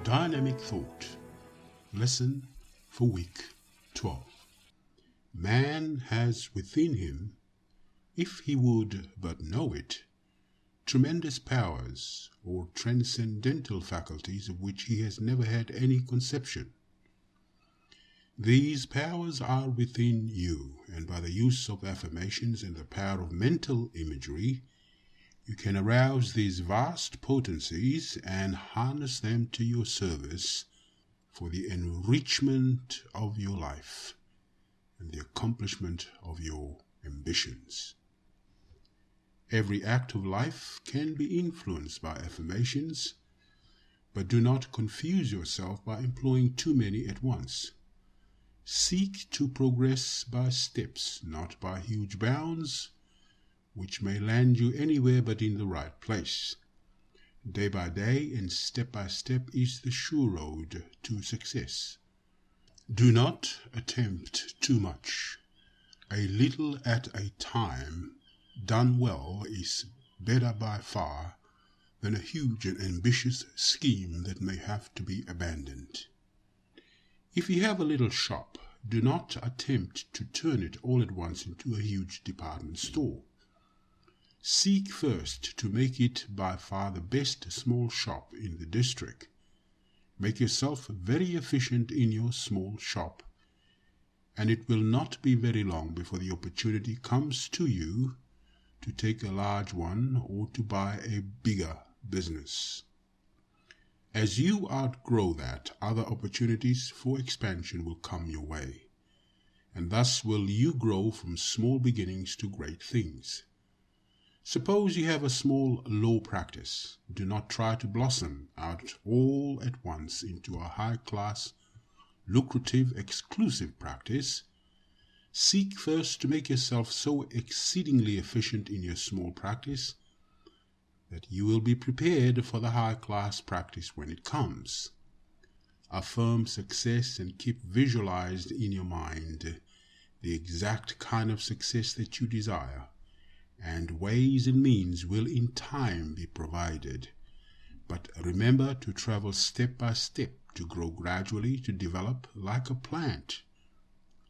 Dynamic Thought. Lesson for Week 12. Man has within him, if he would but know it, tremendous powers or transcendental faculties of which he has never had any conception. These powers are within you, and by the use of affirmations and the power of mental imagery, you can arouse these vast potencies and harness them to your service for the enrichment of your life and the accomplishment of your ambitions. Every act of life can be influenced by affirmations, but do not confuse yourself by employing too many at once. Seek to progress by steps, not by huge bounds, which may land you anywhere but in the right place. Day by day and step by step is the sure road to success. Do not attempt too much. A little at a time, done well, is better by far than a huge and ambitious scheme that may have to be abandoned. If you have a little shop, do not attempt to turn it all at once into a huge department store. Seek first to make it by far the best small shop in the district. Make yourself very efficient in your small shop, and it will not be very long before the opportunity comes to you to take a large one or to buy a bigger business. As you outgrow that, other opportunities for expansion will come your way, and thus will you grow from small beginnings to great things. Suppose you have a small law practice. Do not try to blossom out all at once into a high-class, lucrative, exclusive practice. Seek first to make yourself so exceedingly efficient in your small practice that you will be prepared for the high-class practice when it comes. Affirm success and keep visualized in your mind the exact kind of success that you desire, and ways and means will in time be provided. But remember to travel step by step, to grow gradually, to develop like a plant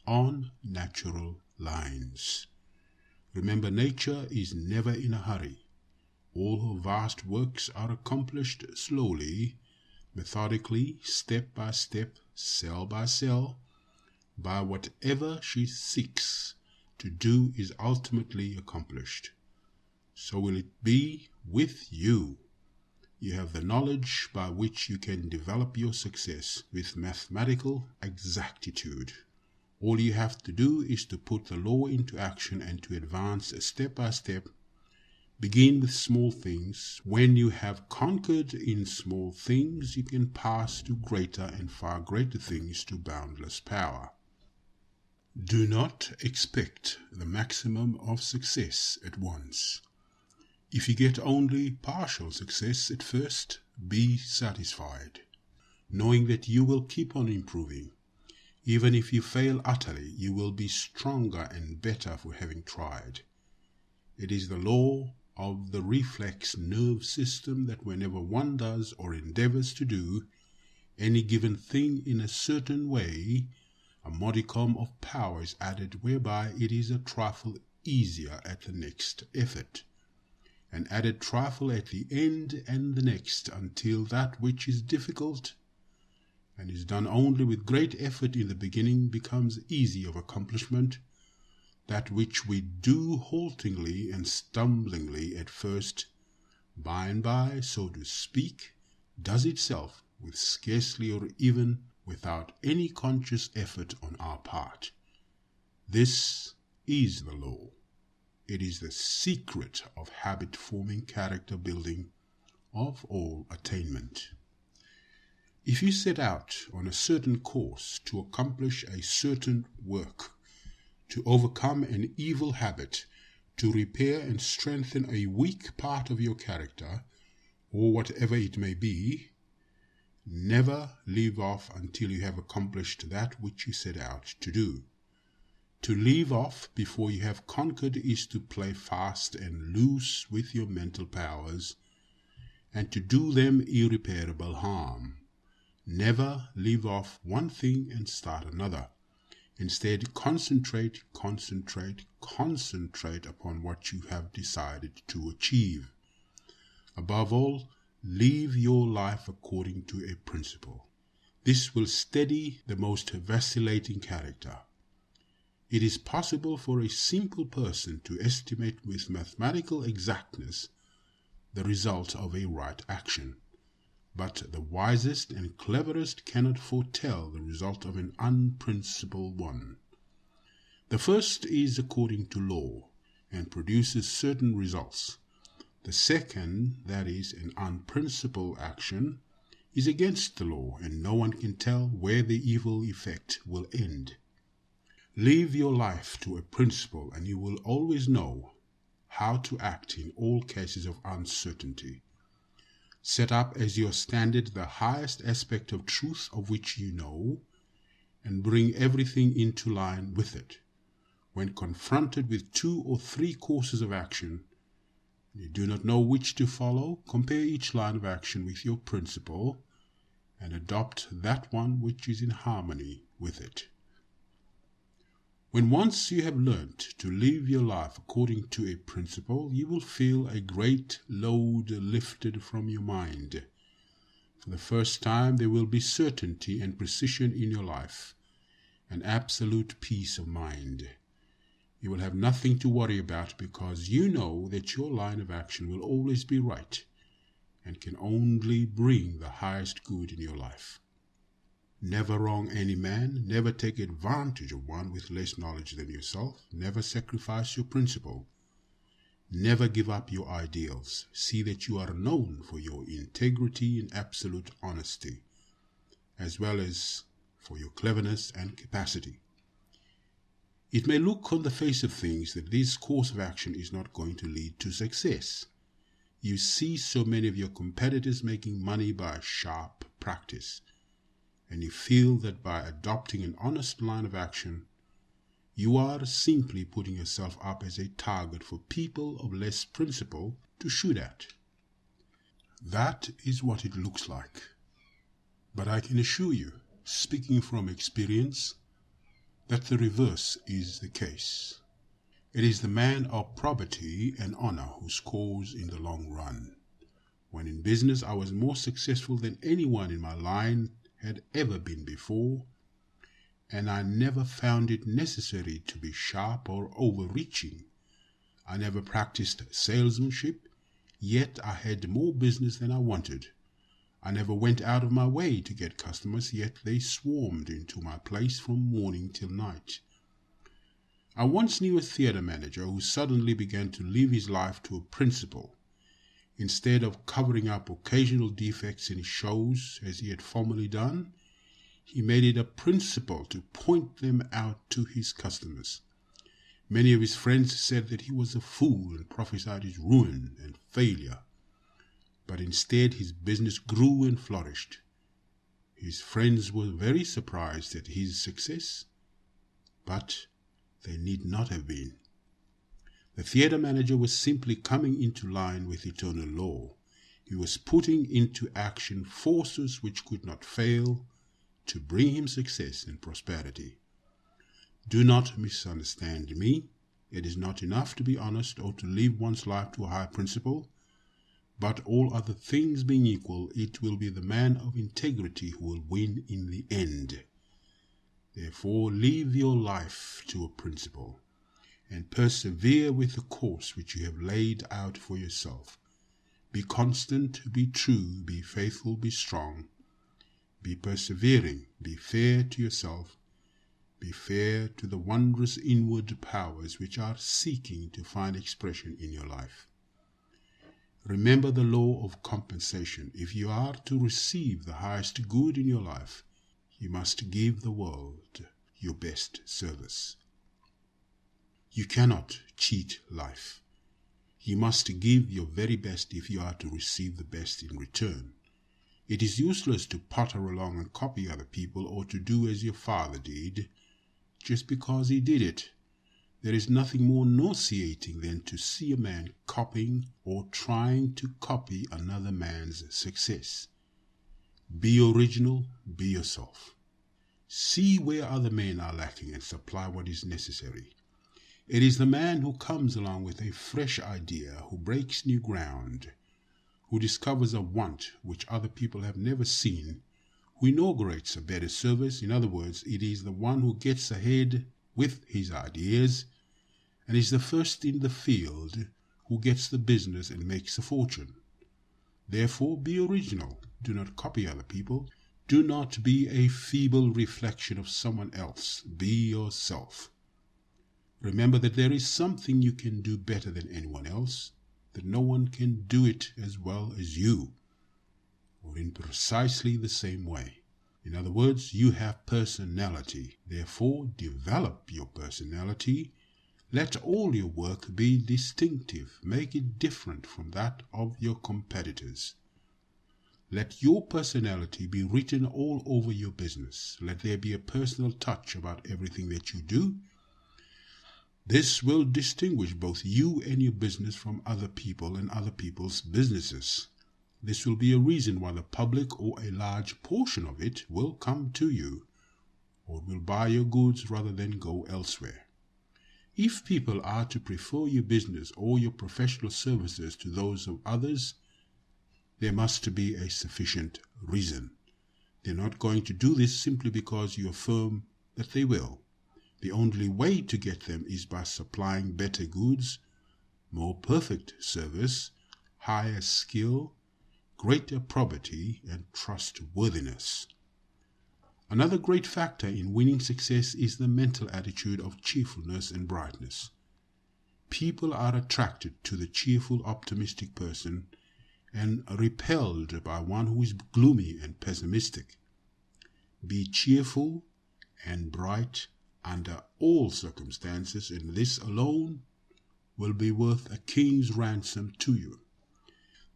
on natural lines. Remember, nature is never in a hurry. All her vast works are accomplished slowly, methodically, step by step, cell by cell, by whatever she seeks to do is ultimately accomplished. So will it be with you. You have the knowledge by which you can develop your success with mathematical exactitude. All you have to do is to put the law into action and to advance step by step. Begin with small things. When you have conquered in small things, you can pass to greater and far greater things, to boundless power. Do not expect the maximum of success at once. If you get only partial success at first, be satisfied, knowing that you will keep on improving. Even if you fail utterly, you will be stronger and better for having tried. It is the law of the reflex nerve system that whenever one does or endeavors to do any given thing in a certain way, a modicum of power is added whereby it is a trifle easier at the next effort, an added trifle at the end and the next, until that which is difficult and is done only with great effort in the beginning becomes easy of accomplishment. That which we do haltingly and stumblingly at first, by and by, so to speak, does itself with scarcely or even without any conscious effort on our part. This is the law. It is the secret of habit-forming, character-building, of all attainment. If you set out on a certain course to accomplish a certain work, to overcome an evil habit, to repair and strengthen a weak part of your character, or whatever it may be, never leave off until you have accomplished that which you set out to do. To leave off before you have conquered is to play fast and loose with your mental powers, and to do them irreparable harm. Never leave off one thing and start another. Instead, concentrate upon what you have decided to achieve. Above all, live your life according to a principle. This will steady the most vacillating character. It is possible for a simple person to estimate with mathematical exactness the result of a right action, but the wisest and cleverest cannot foretell the result of an unprincipled one. The first is according to law and produces certain results. The second, that is, an unprincipled action, is against the law, and no one can tell where the evil effect will end. Live your life to a principle, and you will always know how to act in all cases of uncertainty. Set up as your standard the highest aspect of truth of which you know, and bring everything into line with it. When confronted with 2 or 3 courses of action, you do not know which to follow, compare each line of action with your principle, and adopt that one which is in harmony with it. When once you have learnt to live your life according to a principle, you will feel a great load lifted from your mind. For the first time there will be certainty and precision in your life, an absolute peace of mind. You will have nothing to worry about because you know that your line of action will always be right and can only bring the highest good in your life. Never wrong any man, never take advantage of one with less knowledge than yourself, never sacrifice your principle, never give up your ideals. See that you are known for your integrity and absolute honesty, as well as for your cleverness and capacity. It may look on the face of things that this course of action is not going to lead to success. You see so many of your competitors making money by sharp practice, and you feel that by adopting an honest line of action, you are simply putting yourself up as a target for people of less principle to shoot at. That is what it looks like. But I can assure you, speaking from experience, that the reverse is the case. It is the man of probity and honor who scores in the long run. When in business I was more successful than anyone in my line had ever been before, and I never found it necessary to be sharp or overreaching. I never practiced salesmanship, yet I had more business than I wanted. I never went out of my way to get customers, yet they swarmed into my place from morning till night. I once knew a theatre manager who suddenly began to live his life to a principle. Instead of covering up occasional defects in his shows, as he had formerly done, he made it a principle to point them out to his customers. Many of his friends said that he was a fool and prophesied his ruin and failure. But instead his business grew and flourished. His friends were very surprised at his success, but they need not have been. The theatre manager was simply coming into line with eternal law. He was putting into action forces which could not fail to bring him success and prosperity. Do not misunderstand me. It is not enough to be honest or to live one's life to a high principle, but all other things being equal, it will be the man of integrity who will win in the end. Therefore, live your life to a principle, and persevere with the course which you have laid out for yourself. Be constant, be true, be faithful, be strong, be persevering, be fair to yourself, be fair to the wondrous inward powers which are seeking to find expression in your life. Remember the law of compensation. If you are to receive the highest good in your life, you must give the world your best service. You cannot cheat life. You must give your very best if you are to receive the best in return. It is useless to potter along and copy other people or to do as your father did, just because he did it. There is nothing more nauseating than to see a man copying or trying to copy another man's success. Be original, be yourself. See where other men are lacking and supply what is necessary. It is the man who comes along with a fresh idea, who breaks new ground, who discovers a want which other people have never seen, who inaugurates a better service. In other words, it is the one who gets ahead with his ideas and is the first in the field, who gets the business and makes a fortune. Therefore, be original. Do not copy other people. Do not be a feeble reflection of someone else. Be yourself. Remember that there is something you can do better than anyone else, that no one can do it as well as you, or in precisely the same way. In other words, you have personality. Therefore, develop your personality. Let all your work be distinctive. Make it different from that of your competitors. Let your personality be written all over your business. Let there be a personal touch about everything that you do. This will distinguish both you and your business from other people and other people's businesses. This will be a reason why the public, or a large portion of it, will come to you, or will buy your goods rather than go elsewhere. If people are to prefer your business or your professional services to those of others, there must be a sufficient reason. They're not going to do this simply because you affirm that they will. The only way to get them is by supplying better goods, more perfect service, higher skill, greater probity, and trustworthiness. Another great factor in winning success is the mental attitude of cheerfulness and brightness. People are attracted to the cheerful, optimistic person and repelled by one who is gloomy and pessimistic. Be cheerful and bright under all circumstances, and this alone will be worth a king's ransom to you.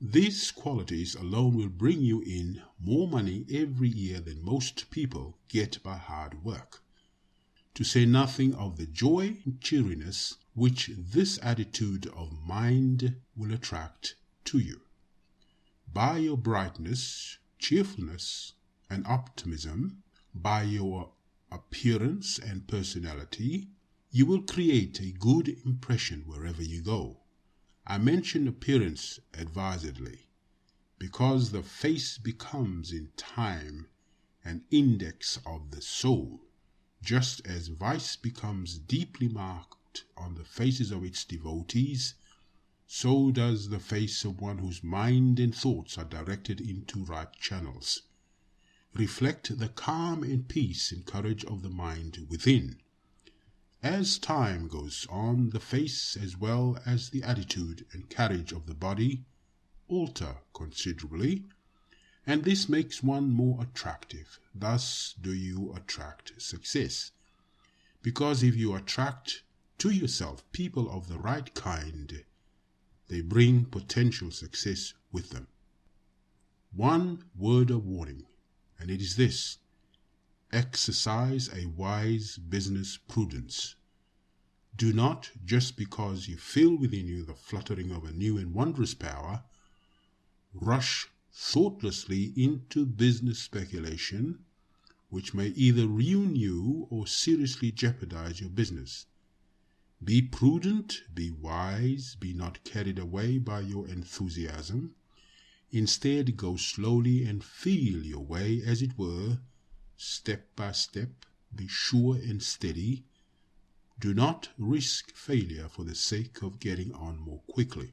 These qualities alone will bring you in more money every year than most people get by hard work, to say nothing of the joy and cheeriness which this attitude of mind will attract to you. By your brightness, cheerfulness, and optimism, by your appearance and personality, you will create a good impression wherever you go. I mention appearance advisedly, because the face becomes in time an index of the soul, just as vice becomes deeply marked on the faces of its devotees. So does the face of one whose mind and thoughts are directed into right channels. Reflect the calm and peace and courage of the mind within. As time goes on, the face as well as the attitude and carriage of the body alter considerably, and this makes one more attractive. Thus do you attract success, because if you attract to yourself people of the right kind, they bring potential success with them. One word of warning, and it is this: exercise a wise business prudence. Do not, just because you feel within you the fluttering of a new and wondrous power, rush thoughtlessly into business speculation, which may either ruin you or seriously jeopardize your business. Be prudent, be wise, be not carried away by your enthusiasm. Instead, go slowly and feel your way, as it were, step by step. Be sure and steady. Do not risk failure for the sake of getting on more quickly.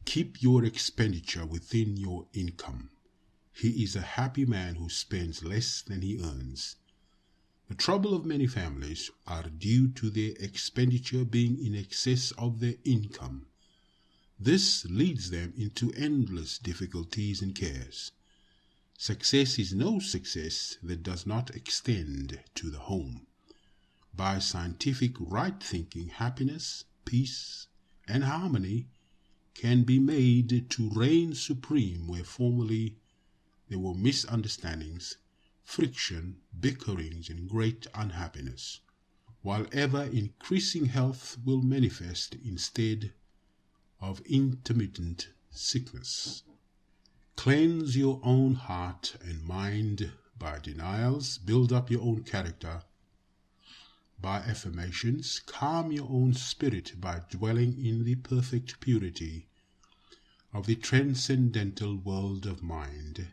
Keep your expenditure within your income. He is a happy man who spends less than he earns. The trouble of many families are due to their expenditure being in excess of their income. This leads them into endless difficulties and cares. Success is no success that does not extend to the home. By scientific right thinking, happiness, peace, and harmony can be made to reign supreme where formerly there were misunderstandings, friction, bickerings, and great unhappiness, while ever increasing health will manifest instead of intermittent sickness. Cleanse your own heart and mind by denials. Build up your own character by affirmations. Calm your own spirit by dwelling in the perfect purity of the transcendental world of mind.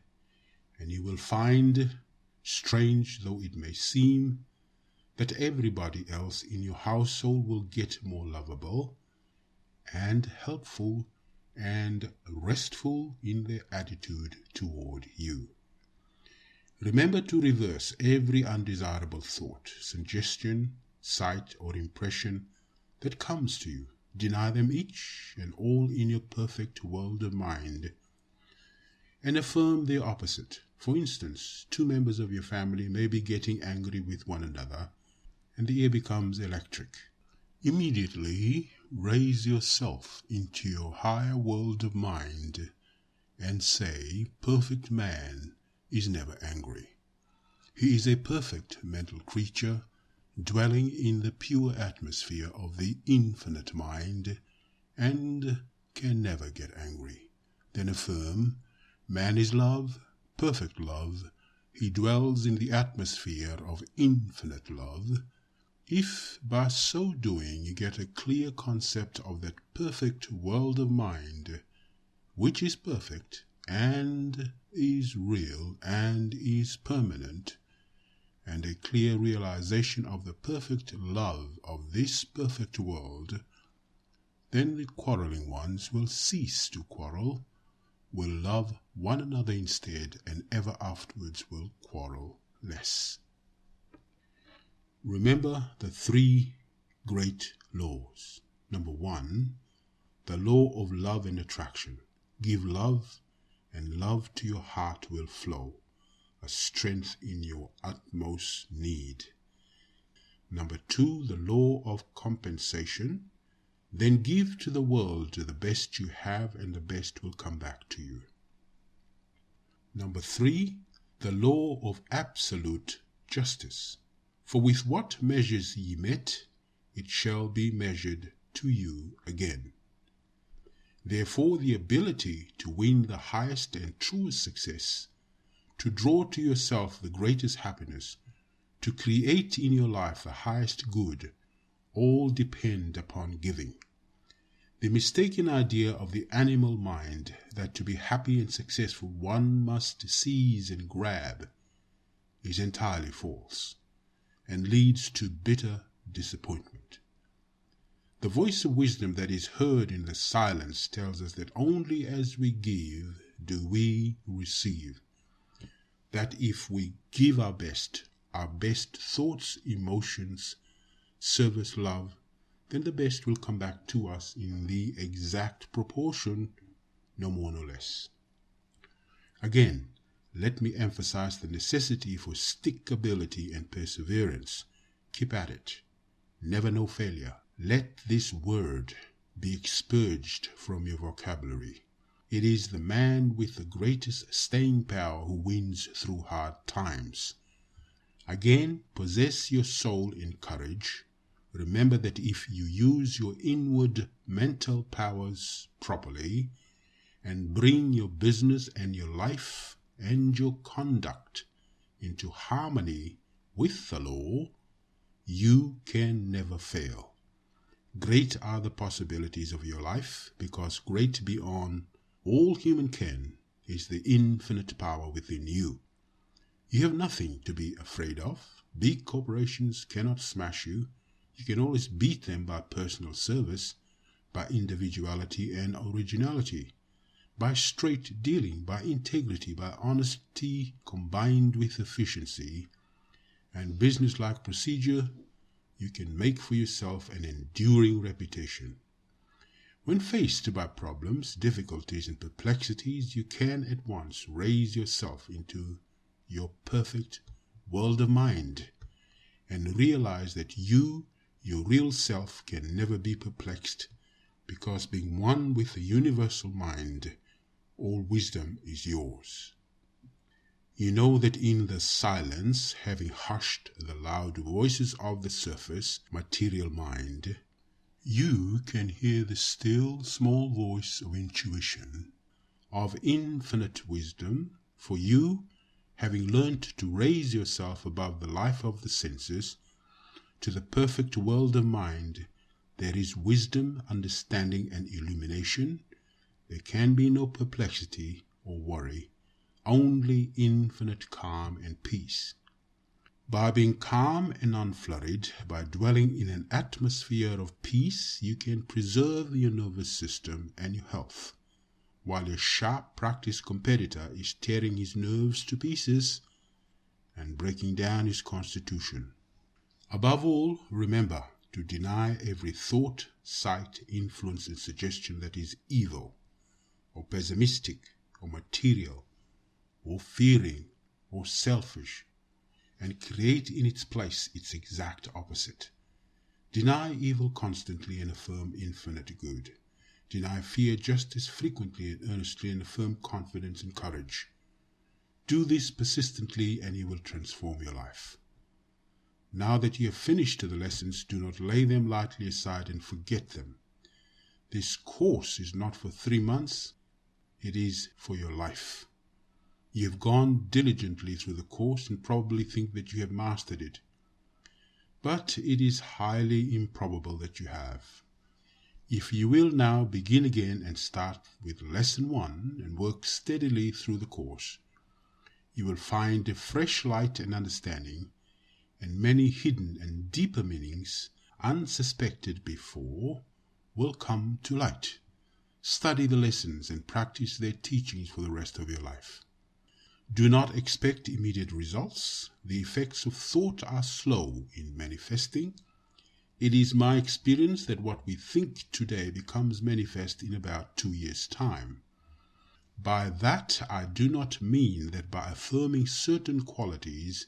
And you will find, strange though it may seem, that everybody else in your household will get more lovable and helpful and restful in their attitude toward you. Remember to reverse every undesirable thought, suggestion, sight, or impression that comes to you. Deny them each and all in your perfect world of mind, and affirm their opposite. For instance, two members of your family may be getting angry with one another, and the air becomes electric. Immediately raise yourself into your higher world of mind and say, perfect man is never angry. He is a perfect mental creature dwelling in the pure atmosphere of the infinite mind and can never get angry. Then affirm, man is love, perfect love. He dwells in the atmosphere of infinite love. If by so doing you get a clear concept of that perfect world of mind, which is perfect and is real and is permanent, and a clear realization of the perfect love of this perfect world, then the quarreling ones will cease to quarrel, will love one another instead, and ever afterwards will quarrel less. Remember the three great laws. Number 1, the law of love and attraction. Give love, and love to your heart will flow, a strength in your utmost need. Number 2, the law of compensation. Then give to the world the best you have, and the best will come back to you. Number 3, the law of absolute justice. For with what measures ye met, it shall be measured to you again. Therefore, the ability to win the highest and truest success, to draw to yourself the greatest happiness, to create in your life the highest good, all depend upon giving. The mistaken idea of the animal mind that to be happy and successful one must seize and grab is entirely false, and leads to bitter disappointment. The voice of wisdom that is heard in the silence tells us that only as we give do we receive. That if we give our best thoughts, emotions, service, love, then the best will come back to us in the exact proportion, no more no less. Again, let me emphasize the necessity for stickability and perseverance. Keep at it. Never know failure. Let this word be expurged from your vocabulary. It is the man with the greatest staying power who wins through hard times. Again, possess your soul in courage. Remember that if you use your inward mental powers properly and bring your business and your life and your conduct into harmony with the law, you can never fail. Great are the possibilities of your life, because great beyond all human ken is the infinite power within you. You have nothing to be afraid of. Big corporations cannot smash you. You can always beat them by personal service, by individuality and originality, by straight dealing, by integrity, by honesty combined with efficiency and business-like procedure. You can make for yourself an enduring reputation. When faced by problems, difficulties, and perplexities, you can at once raise yourself into your perfect world of mind and realize that you, your real self, can never be perplexed, because being one with the universal mind, all wisdom is yours. You know that in the silence, having hushed the loud voices of the surface, material mind, you can hear the still, small voice of intuition, of infinite wisdom for you, having learnt to raise yourself above the life of the senses to the perfect world of mind. There is wisdom, understanding, and illumination. There can be no perplexity or worry, only infinite calm and peace. By being calm and unflurried, by dwelling in an atmosphere of peace, you can preserve your nervous system and your health, while your sharp practice competitor is tearing his nerves to pieces and breaking down his constitution. Above all, remember to deny every thought, sight, influence, and suggestion that is evil, or pessimistic, or material, or fearing, or selfish, and create in its place its exact opposite. Deny evil constantly and affirm infinite good. Deny fear just as frequently and earnestly and affirm confidence and courage. Do this persistently and you will transform your life. Now that you have finished the lessons, do not lay them lightly aside and forget them. This course is not for 3 months, it is for your life. You have gone diligently through the course and probably think that you have mastered it. But it is highly improbable that you have. If you will now begin again and start with lesson 1 and work steadily through the course, you will find a fresh light and understanding, and many hidden and deeper meanings unsuspected before will come to light. Study the lessons and practice their teachings for the rest of your life. Do not expect immediate results. The effects of thought are slow in manifesting. It is my experience that what we think today becomes manifest in about 2 years' time. By that I do not mean that by affirming certain qualities,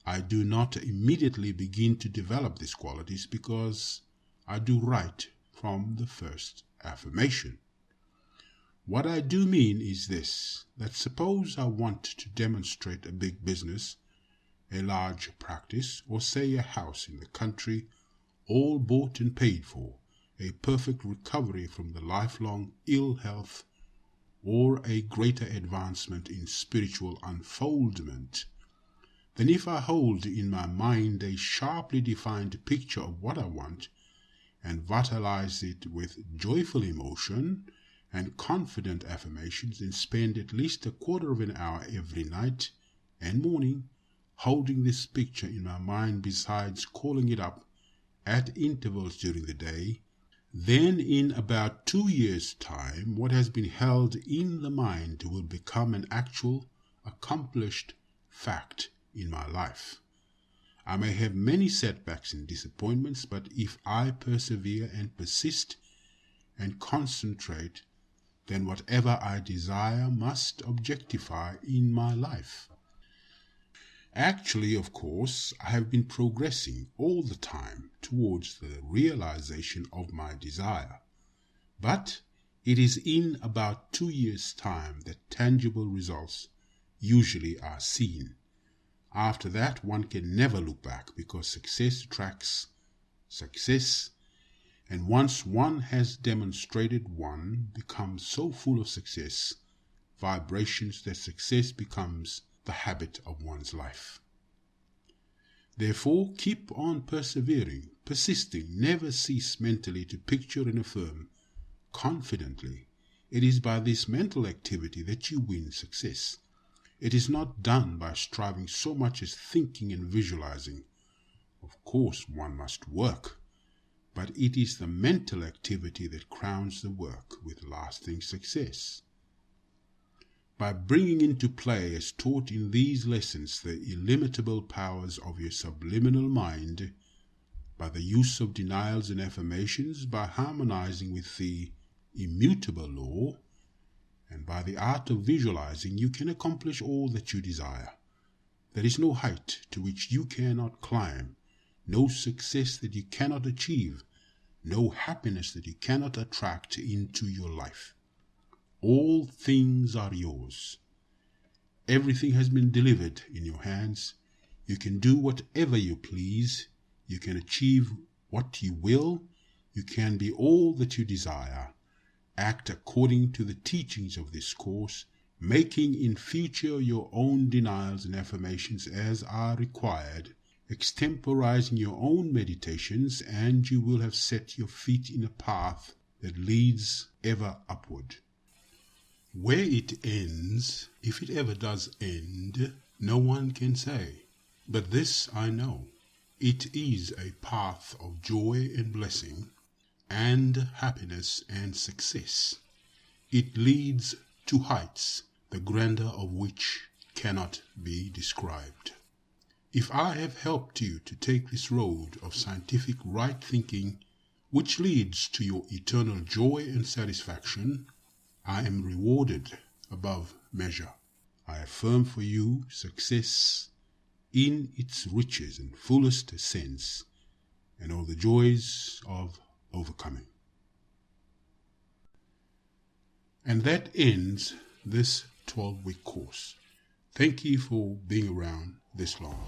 I do not immediately begin to develop these qualities because I do right from the first affirmation. What I do mean is this, that suppose I want to demonstrate a big business, a large practice, or say a house in the country, all bought and paid for, a perfect recovery from the lifelong ill health, or a greater advancement in spiritual unfoldment, then if I hold in my mind a sharply defined picture of what I want, and vitalize it with joyful emotion and confident affirmations, and spend at least a quarter of an hour every night and morning holding this picture in my mind besides calling it up at intervals during the day, then in about 2 years' time what has been held in the mind will become an actual, accomplished fact in my life. I may have many setbacks and disappointments, but if I persevere and persist and concentrate, then whatever I desire must objectify in my life. Actually, of course, I have been progressing all the time towards the realization of my desire. But it is in about 2 years' time that tangible results usually are seen. After that, one can never look back because success attracts success, and once one has demonstrated, one becomes so full of success vibrations that success becomes the habit of one's life. Therefore, keep on persevering, persisting, never cease mentally to picture and affirm confidently. It is by this mental activity that you win success. It is not done by striving so much as thinking and visualizing. Of course, one must work, but it is the mental activity that crowns the work with lasting success. By bringing into play, as taught in these lessons, the illimitable powers of your subliminal mind, by the use of denials and affirmations, by harmonizing with the immutable law, and by the art of visualizing, you can accomplish all that you desire. There is no height to which you cannot climb, no success that you cannot achieve, no happiness that you cannot attract into your life. All things are yours. Everything has been delivered in your hands. You can do whatever you please. You can achieve what you will. You can be all that you desire. Act according to the teachings of this course, making in future your own denials and affirmations as are required, extemporizing your own meditations, and you will have set your feet in a path that leads ever upward. Where it ends, if it ever does end, no one can say. But this I know, it is a path of joy and blessing, and happiness and success. It leads to heights, the grandeur of which cannot be described. If I have helped you to take this road of scientific right thinking, which leads to your eternal joy and satisfaction, I am rewarded above measure. I affirm for you success in its richest and fullest sense, and all the joys of overcoming. And that ends this 12-week course. Thank you for being around this long.